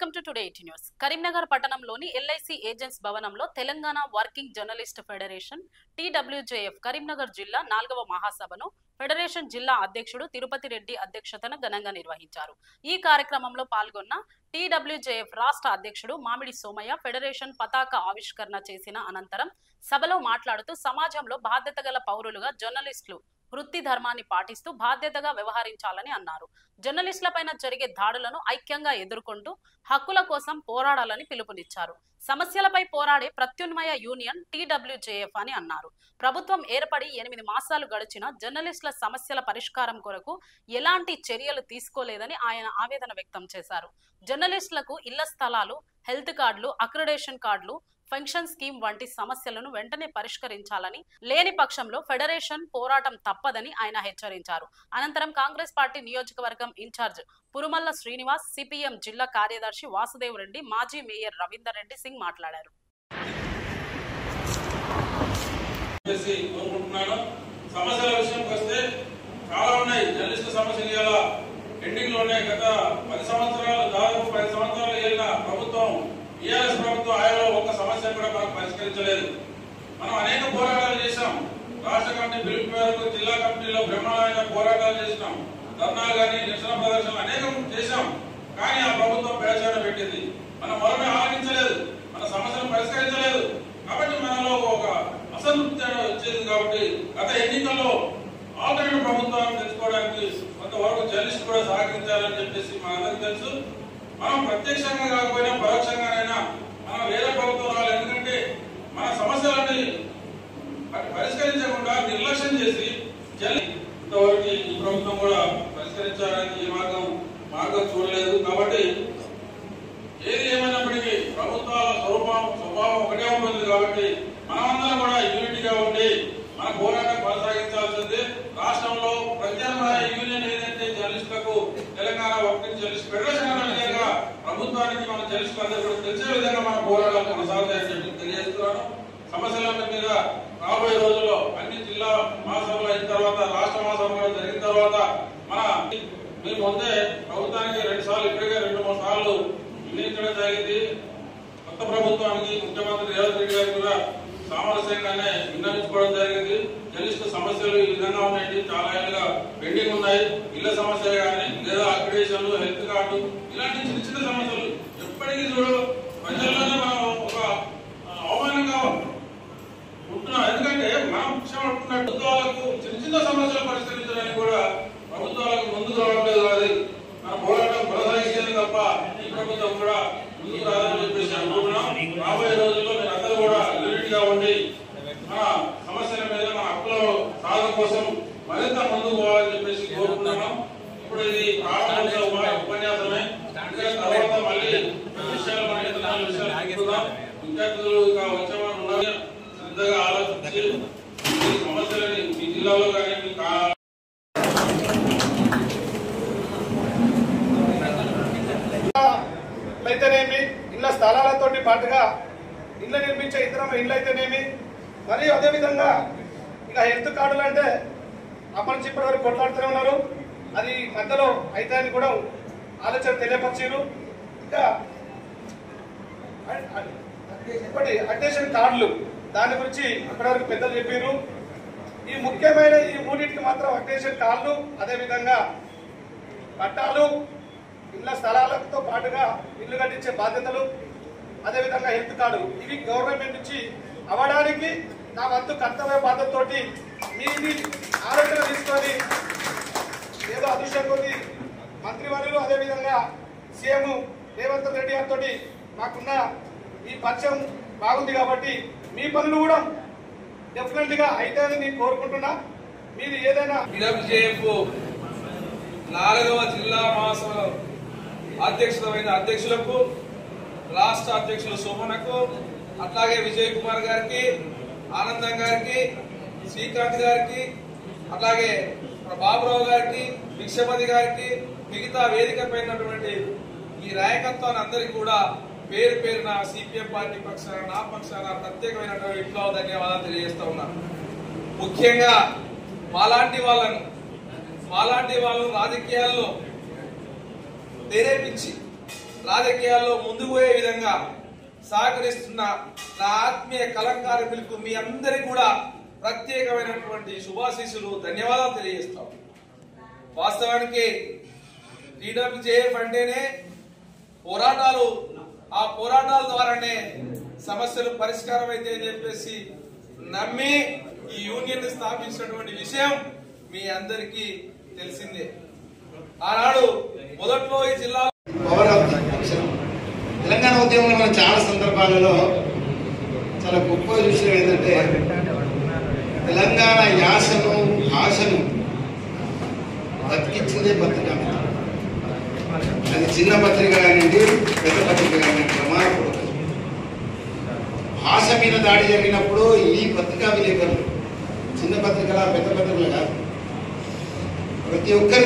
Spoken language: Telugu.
Welcome to today eighty news. Karimnagar పట్టణంలోని ఎల్ఐసి ఏజెంట్స్ భవనంలో Telangana working journalist federation TWJF Karimnagar జిల్లా 4వ మహాసభను ఫెడరేషన్ జిల్లా అధ్యక్షుడు తిరుపతి రెడ్డి అధ్యక్షతన ఘనంగా నిర్వహించారు. ఈ కార్యక్రమంలో పాల్గొన్న TWJF రాష్ట్ర అధ్యక్షుడు మామిడి సోమయ్య ఫెడరేషన్ పతాక ఆవిష్కరణ చేసిన అనంతరం సభలో మాట్లాడుతూ సమాజంలో బాధ్యత గల పౌరులుగా జర్నలిస్టులు వృత్తి ధర్మాన్ని పాటిస్తూ బాధ్యతగా వ్యవహరించాలని అన్నారు. జర్నలిస్టులపైన జరిగే దాడులను ఐక్యంగా ఎదుర్కొంటూ హక్కుల కోసం పోరాడాలని పిలుపునిచ్చారు. సమస్యలపై పోరాడే ప్రత్యున్మయ యూనియన్ TWJF అని అన్నారు. ప్రభుత్వం ఏర్పడి 8 మాసాలు గడిచిన జర్నలిస్టుల సమస్యల పరిష్కారం కొరకు ఎలాంటి చర్యలు తీసుకోలేదని ఆయన ఆవేదన వ్యక్తం చేశారు. జర్నలిస్టులకు ఇళ్ల స్థలాలు, హెల్త్ కార్డులు, అక్రిడేషన్ కార్డులు, పెన్షన్ స్కీమ్ వంటి సమస్యలను వెంటనే పరిష్కరించాలని, లేని పక్షంలో ఫెడరేషన్ పోరాటం తప్పదని ఆయన హెచ్చరించారు. అనంతరం కాంగ్రెస్ పార్టీ నియోజకవర్గం ఇన్ఛార్జ్ పురుమల్ల శ్రీనివాస్, CPM జిల్లా కార్యదర్శి వాసుదేవ్ రెడ్డి, మాజీ మేయర్ రవీందర్ రెడ్డి సింగ్ మాట్లాడారు. సమస్యల విషయంకి వస్తే చాలా ఉన్నాయి. జర్నలిస్టు సమస్యలు ఇలా ఎండింగ్ లో ఉన్నాయి. గత 10 సంవత్సరాలు, దాదాపు 10 సంవత్సరాలు ఏళ్ళ ప్రభుత్వం, టీఆర్ఎస్ ప్రభుత్వం ఆయనలో ఒక సమస్య కూడా మనకు పరిష్కరించలేదు. మనం అనేక పోరాటాలు చేశాం. రాష్ట్ర కమిటీ పిలుపు మేరకు జిల్లా కమిటీలో బ్రహ్మాండమైన పోరాటాలు చేసినాం. ధర్నాలు కానీ, నిరసన ప్రదర్శనలు అనేకం చేశాం. కానీ ఆ ప్రభుత్వం పేర్చాడ పెట్టింది. మన మొరని ఆలోచించలేదు, మన సమస్యను పరిష్కరించలేదు. కాబట్టి మనలో ఒక అసంతృప్తి వచ్చేది. కాబట్టి గత ఎన్నికల్లో ఆల్టర్నేటివ్ ప్రభుత్వాన్ని తెచ్చుకోవడానికి కొంతవరకు జర్నలిస్ట్ కూడా సహకరించాలని చెప్పేసి మనందరికీ తెలుసు. మనం ప్రత్యక్షంగా కాకపోయినా పరోక్షంగానైనా మనం వేరే ప్రభుత్వం రావాలి. ఎందుకంటే మన సమస్యలని పరిష్కరించకుండా నిర్లక్ష్యం చేసి ఇంతవరకు ఈ ప్రభుత్వం కూడా పరిష్కరించడానికి ఈ మార్గం చూడలేదు. కాబట్టి ఏది ఏమైనప్పటికీ ప్రభుత్వాల స్వభావం ఒకటే ఉంటుంది. కాబట్టి మనమందరం కూడా యూనిటీగా ఉండి మన పోరాటం కొనసాగించాల్సింది. రాష్ట్రంలో ప్రత్యామ్నాయ యూనియన్ ఏదైతే జర్నలిస్టులకు తెలంగాణ వర్కింగ్ జర్నలిస్ట్ ఫెడరేషన్ అనే విధంగా ప్రభుత్వానికి మన జర్నలిస్టులందరూ కూడా తెలిసే విధంగా మన పోరాటాలు కొనసాగుతాయని చెప్పి తెలియజేస్తున్నాను. సమస్యల మీద రాబోయే రోజుల్లో అన్ని జిల్లా మహాసభలు అయిన తర్వాత, రాష్ట్ర మహాసభ కూడా జరిగిన తర్వాత మేము ముందే ప్రభుత్వానికి 2 సార్లు, ఇప్పటికే 2-3 సార్లు వినియోగించడం జరిగింది. కొత్త ప్రభుత్వానికి ముఖ్యమంత్రి రేవంత్ రెడ్డి గారికి కూడా సామరస్యంగానే విన్నవించుకోవడం జరిగింది. జర్నలిస్టు సమస్యలు ఈ విధంగా ఉన్నాయి. చాలా ఏళ్ళుగా పెండింగ్ ఉన్నాయి. ఇళ్ల సమస్య కానీ, లేదా అక్రిడేషన్లు, హెల్త్ కార్డు, ఇలాంటి చిన్న చిన్న సమస్యలు ఎప్పటికీ చూడు ప్రజల్లోనే మనం ఒక అవమానంగా ఉంటున్నాం. ఎందుకంటే మనం ప్రభుత్వాలకు చిన్న చిన్న సమస్యలు పరిష్కరించడానికి కూడా ప్రభుత్వాలకు ముందుకు రావట్లేదు. అది మన పోరాటం కొనసాగించేది తప్ప ఈ ప్రభుత్వం కూడా ముందుకు రాదని చెప్పేసి అనుకుంటున్నాం. రాబోయే రోజుల్లో మీరు అందరూ కూడా యూనిట్గా ఉండి మన సమస్యల మీద, మన హక్కుల సాధన కోసం మరింత ముందుకు పోవాలని చెప్పేసి కోరుకుంటున్నాం. ఇప్పుడు ఇది ప్రారంభ ఉపన్యాసమే. తర్వాత మళ్ళీ విషయాలు విద్యార్థులు వచ్చేవాళ్ళు ఉన్నారు. శ్రద్ధగా ఆలోచించి ఈ సమస్యలని మీ జిల్లాలో కానీ అయితేనేమి, ఇళ్ల స్థలాలతో పాటుగా ఇళ్లు నిర్మించే ఇతర ఇళ్ళు అయితేనేమి, మరియు అదేవిధంగా ఇక హెల్త్ కార్డులు అంటే అప్పటి నుంచి ఇప్పటి వరకు కొట్లాడుతూనే ఉన్నారు. అది మధ్యలో అయితే అని కూడా ఆలోచన తెలియపరిచారు. ఇంకా ఇప్పటి అడ్మిషన్ కార్డులు, దాని గురించి ఇప్పటివరకు పెద్దలు చెప్పారు. ఈ ముఖ్యమైన ఈ మూడింటికి మాత్రం అడ్మిషన్ కార్డులు, అదేవిధంగా పట్టాలు, ఇళ్ల స్థలాలతో పాటుగా ఇల్లు కట్టించే బాధ్యతలు, అదేవిధంగా హెల్త్ కార్డు, ఇవి గవర్నమెంట్ నుంచి అవ్వడానికి నా వంతు కర్తవ్య బాధ్యతతోటి మీది ఆలోచన తీసుకొని ఏదో అదృష్టం కొద్ది మంత్రివర్యులు, అదేవిధంగా సీఎం రేవంత్ రెడ్డి గారితో మాకున్న ఈ పరిచయం బాగుంది. కాబట్టి మీ పనులు కూడా డెఫినెట్ గా అయితే అని నేను కోరుకుంటున్నా. మీది ఏదైనా TWJF 4వ జిల్లా మహాసభ అధ్యక్షులైన అధ్యక్షులకు, రాష్ట్ర అధ్యక్షులు సోమనకు, అట్లాగే విజయ్ కుమార్ గారికి, ఆనందం గారికి, శ్రీకాంత్ గారికి, అట్లాగే బాబురావు గారికి, భిక్షపతి గారికి, మిగతా వేదిక పైనటువంటి ఈ నాయకత్వాన్ని అందరికీ కూడా పేరు పేరున CPM పార్టీ పక్షాన, నా పక్షాన ప్రత్యేకమైనటువంటి విప్లవ ధన్యవాదాలు తెలియజేస్తా ఉన్నాను. ముఖ్యంగా మాలాంటి వాళ్ళను రాజకీయాల్లో ప్రేరేపించి రాజకీయాల్లో ముందుకు పోయే విధంగా సహకరిస్తున్న నా ఆత్మీయ కళాకారులకు మీ అందరికీ కూడా ప్రత్యేకమైనటువంటి శుభాశీస్సులు, ధన్యవాదాలు తెలియజేస్తాం. వాస్తవానికి టీడబ్ల్యూజేఎఫ్ అంటేనే పోరాటాలు, ఆ పోరాటాల ద్వారానే సమస్యలు పరిష్కారం అయితే అని చెప్పేసి నమ్మి ఈ యూనియన్ స్థాపించినటువంటి విషయం మీ అందరికీ తెలిసిందే. ఆనాడు మొదట్లో ఈ జిల్లా తెలంగాణ ఉద్యమంలో మనం చాలా సందర్భాలలో చాలా గొప్ప విషయం ఏంటంటే తెలంగాణ యాసను భాషను బతికించిందే పత్రిక. అది చిన్న పత్రిక కానివ్వండి, పెద్ద పత్రిక కానివ్వండి, ప్రమాణపూర్వక భాష మీద దాడి జరిగినప్పుడు ఈ పత్రికా విలేకరులు చిన్న పత్రికల పెద్ద పత్రికలు కాదు, ప్రతి ఒక్కరి